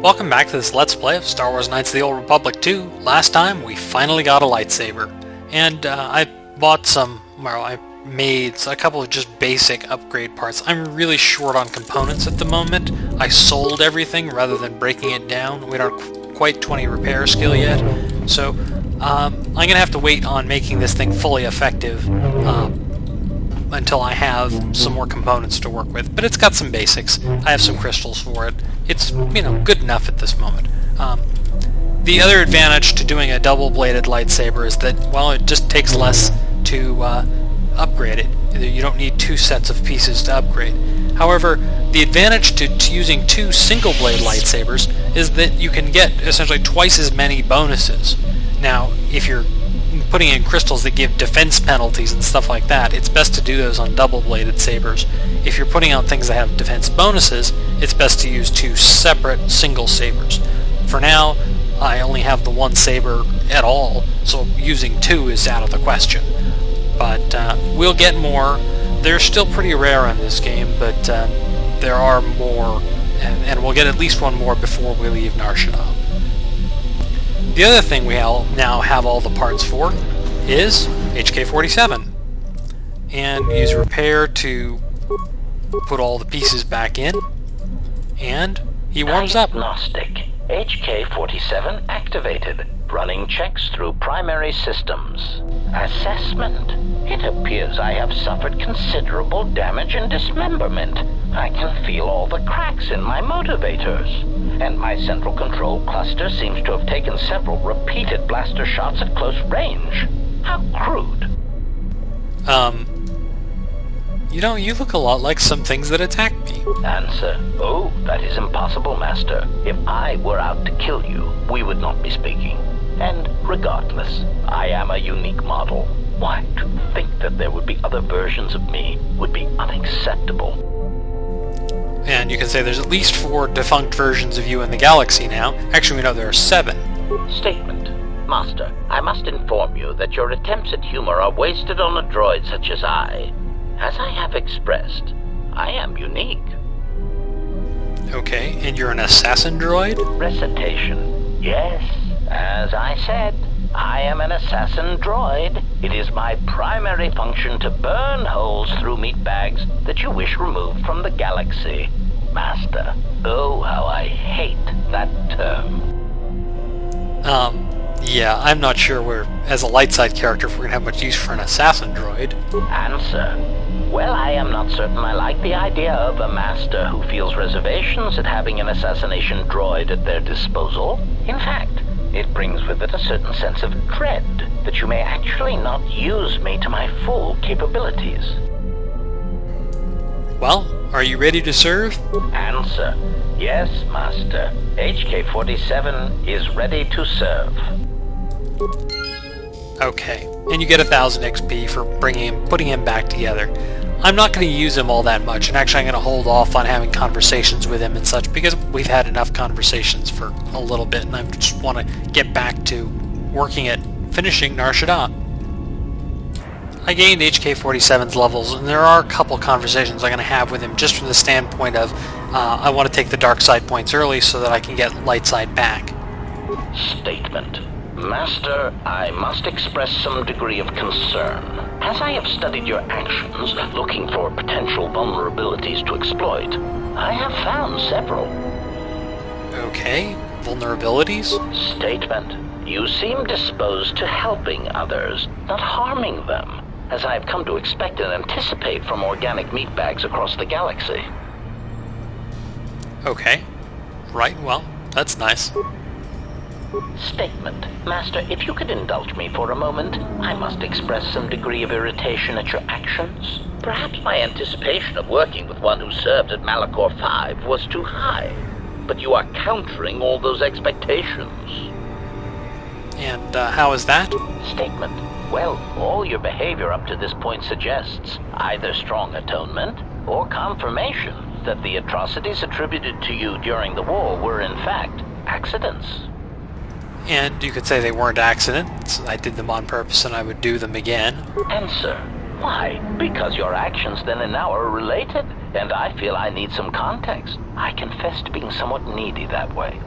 Welcome back to this Let's Play of Star Wars Knights of the Old Republic 2. Last time we finally got a lightsaber, and I bought some, well, I made a couple of just basic upgrade parts. I'm really short on components at the moment. I sold everything rather than breaking it down. We don't have quite 20 repair skill yet, so I'm going to have to wait on making this thing fully effective until I have some more components to work with. But it's got some basics. I have some crystals for it. It's, you know, good enough at this moment. The other advantage to doing a double-bladed lightsaber is that, well, it just takes less to upgrade it. You don't need two sets of pieces to upgrade. However, the advantage to using two single-blade lightsabers is that you can get essentially twice as many bonuses. Now, if you're putting in crystals that give defense penalties and stuff like that, it's best to do those on double-bladed sabers. If you're putting out things that have defense bonuses, it's best to use two separate single sabers. For now, I only have the one saber at all, so using two is out of the question. But we'll get more. They're still pretty rare in this game, but there are more, and we'll get at least one more before we leave Nar Shaddaa. The other thing we now have all the parts for is HK-47. And use repair to put all the pieces back in, and he warms up. Diagnostic. HK-47 activated. Running checks through primary systems. Assessment. It appears I have suffered considerable damage and dismemberment. I can feel all the cracks in my motivators. And my central control cluster seems to have taken several repeated blaster shots at close range. How crude. You know, you look a lot like some things that attacked me. Answer. Oh, that is impossible, Master. If I were out to kill you, we would not be speaking. And regardless, I am a unique model. Why, to think that there would be other versions of me would be unacceptable. And you can say there's at least 4 defunct versions of you in the galaxy now. Actually, we know there are 7. Statement. Master, I must inform you that your attempts at humor are wasted on a droid such as I. As I have expressed, I am unique. Okay, and you're an assassin droid? Recitation. Yes, as I said, I am an assassin droid. It is my primary function to burn holes through meat bags that you wish removed from the galaxy. Master, oh how I hate that term. Yeah, I'm not sure as a light side character, if we're going to have much use for an assassin droid. Answer. Well, I am not certain I like the idea of a master who feels reservations at having an assassination droid at their disposal. In fact, it brings with it a certain sense of dread that you may actually not use me to my full capabilities. Well, are you ready to serve? Answer. Yes, Master. HK-47 is ready to serve. Okay, and you get 1,000 XP for putting him back together. I'm not going to use him all that much, and actually I'm going to hold off on having conversations with him and such, because we've had enough conversations for a little bit, and I just want to get back to working at finishing Nar Shaddaa. I gained HK-47's levels, and there are a couple conversations I'm going to have with him just from the standpoint of I want to take the dark side points early so that I can get light side back. Statement. Master, I must express some degree of concern. As I have studied your actions, looking for potential vulnerabilities to exploit, I have found several. Okay, vulnerabilities? Statement. You seem disposed to helping others, not harming them, as I have come to expect and anticipate from organic meat bags across the galaxy. Okay. Right, well, that's nice. Statement. Master, if you could indulge me for a moment, I must express some degree of irritation at your actions. Perhaps my anticipation of working with one who served at Malachor 5 was too high, but you are countering all those expectations. And how is that? Statement. Well, all your behavior up to this point suggests either strong atonement or confirmation that the atrocities attributed to you during the war were in fact accidents. And you could say they weren't accidents. I did them on purpose and I would do them again. Answer. Why? Because your actions then and now are related, and I feel I need some context. I confess to being somewhat needy that way.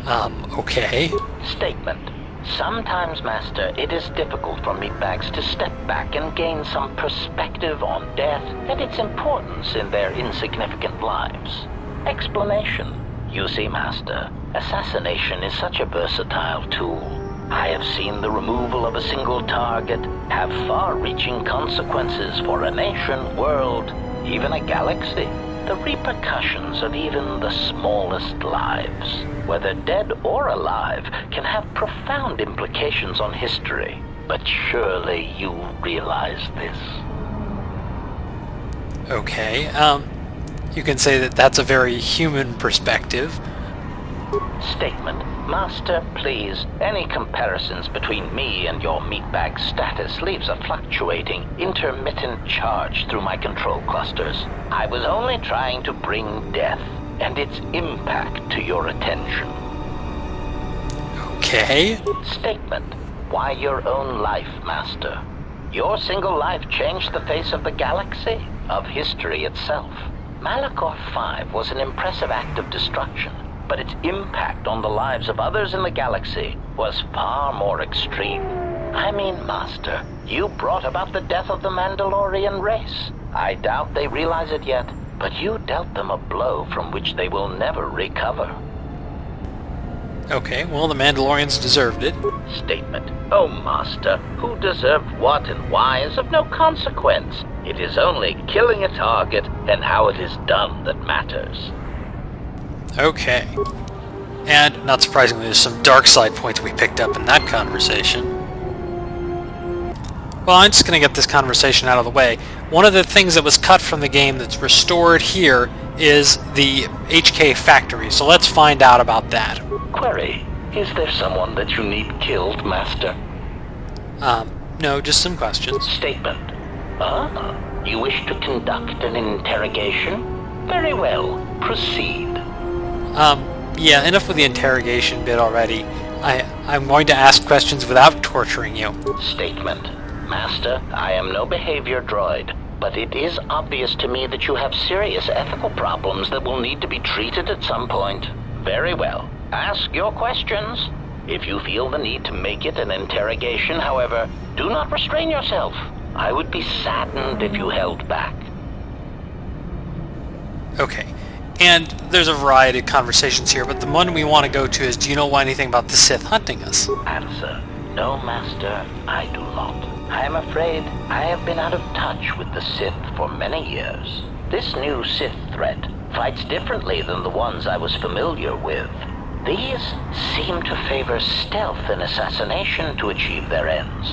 Okay. Statement. Sometimes, Master, it is difficult for meatbags to step back and gain some perspective on death and its importance in their insignificant lives. Explanation. You see, Master, assassination is such a versatile tool. I have seen the removal of a single target have far-reaching consequences for a nation, world, even a galaxy. The repercussions of even the smallest lives, whether dead or alive, can have profound implications on history. But surely you realize this. Okay, you can say that that's a very human perspective. Statement. Master, please, any comparisons between me and your meatbag status leaves a fluctuating, intermittent charge through my control clusters. I was only trying to bring death and its impact to your attention. Okay. Statement. Why your own life, Master? Your single life changed the face of the galaxy, of history itself. Malachor 5 was an impressive act of destruction, but its impact on the lives of others in the galaxy was far more extreme. I mean, Master, you brought about the death of the Mandalorian race. I doubt they realize it yet, but you dealt them a blow from which they will never recover. Okay, well, the Mandalorians deserved it. Statement. Oh, Master, who deserved what and why is of no consequence. It is only killing a target and how it is done that matters. Okay. And, not surprisingly, there's some dark side points we picked up in that conversation. Well, I'm just going to get this conversation out of the way. One of the things that was cut from the game that's restored here is the HK factory, so let's find out about that. Query. Is there someone that you need killed, Master? No, just some questions. Statement. You wish to conduct an interrogation? Very well. Proceed. Yeah, enough with the interrogation bit already. I'm going to ask questions without torturing you. Statement. Master, I am no behavior droid, but it is obvious to me that you have serious ethical problems that will need to be treated at some point. Very well. Ask your questions. If you feel the need to make it an interrogation, however, do not restrain yourself. I would be saddened if you held back. Okay. And there's a variety of conversations here, but the one we want to go to is, do you know anything about the Sith hunting us? Answer. No, Master, I do not. I am afraid I have been out of touch with the Sith for many years. This new Sith threat fights differently than the ones I was familiar with. These seem to favor stealth and assassination to achieve their ends.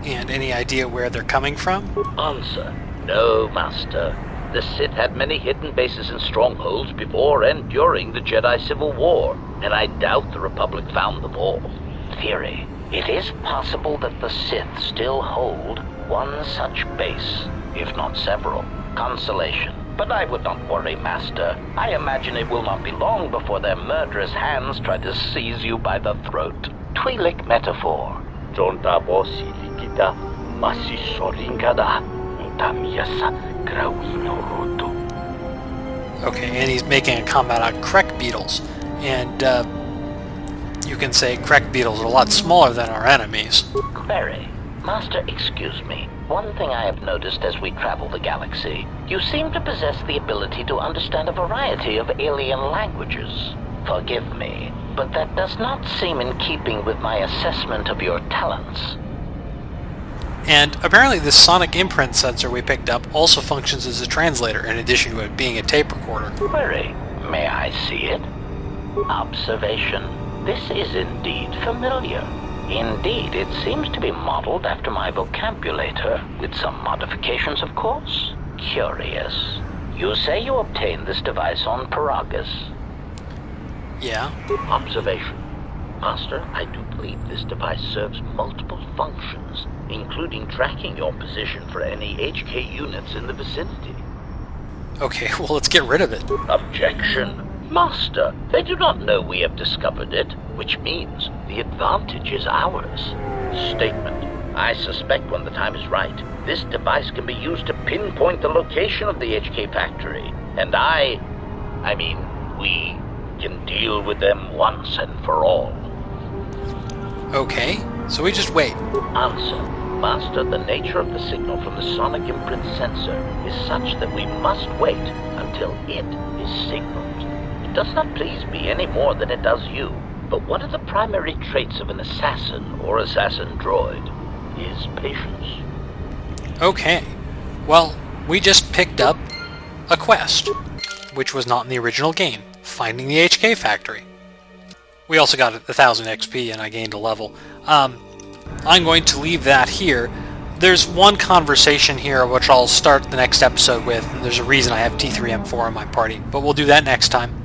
And any idea where they're coming from? Answer. No, Master. The Sith had many hidden bases and strongholds before and during the Jedi Civil War, and I doubt the Republic found them all. Theory. It is possible that the Sith still hold one such base, if not several. Consolation. But I would not worry, Master. I imagine it will not be long before their murderous hands try to seize you by the throat. Twi'lek metaphor. Jonta bosi likita masi soringada utamiasa grawino roto. Okay, and he's making a comment on Krek beetles. And, you can say Krek beetles are a lot smaller than our enemies. Query. Master, excuse me. One thing I have noticed as we travel the galaxy, you seem to possess the ability to understand a variety of alien languages. Forgive me, but that does not seem in keeping with my assessment of your talents. And apparently this sonic imprint sensor we picked up also functions as a translator, in addition to it being a tape recorder. Query. May I see it? Observation. This is indeed familiar. Indeed, it seems to be modeled after my vocabulator, with some modifications, of course. Curious. You say you obtained this device on Paragus. Yeah. Observation. Master, I do believe this device serves multiple functions, including tracking your position for any HK units in the vicinity. Okay, well, let's get rid of it. Objection. Master, they do not know we have discovered it, which means the advantage is ours. Statement. I suspect when the time is right, this device can be used to pinpoint the location of the HK factory, and we can deal deal with them once and for all. Okay, so we just wait. Answer. Master, the nature of the signal from the sonic imprint sensor is such that we must wait until it is signaled. It does not please me any more than it does you. But one of the primary traits of an assassin or assassin droid is patience. Okay, well, we just picked up a quest, which was not in the original game, finding the HK factory. We also got 1000 XP and I gained a level. I'm going to leave that here. There's one conversation here which I'll start the next episode with, and there's a reason I have T3M4 in my party, but we'll do that next time.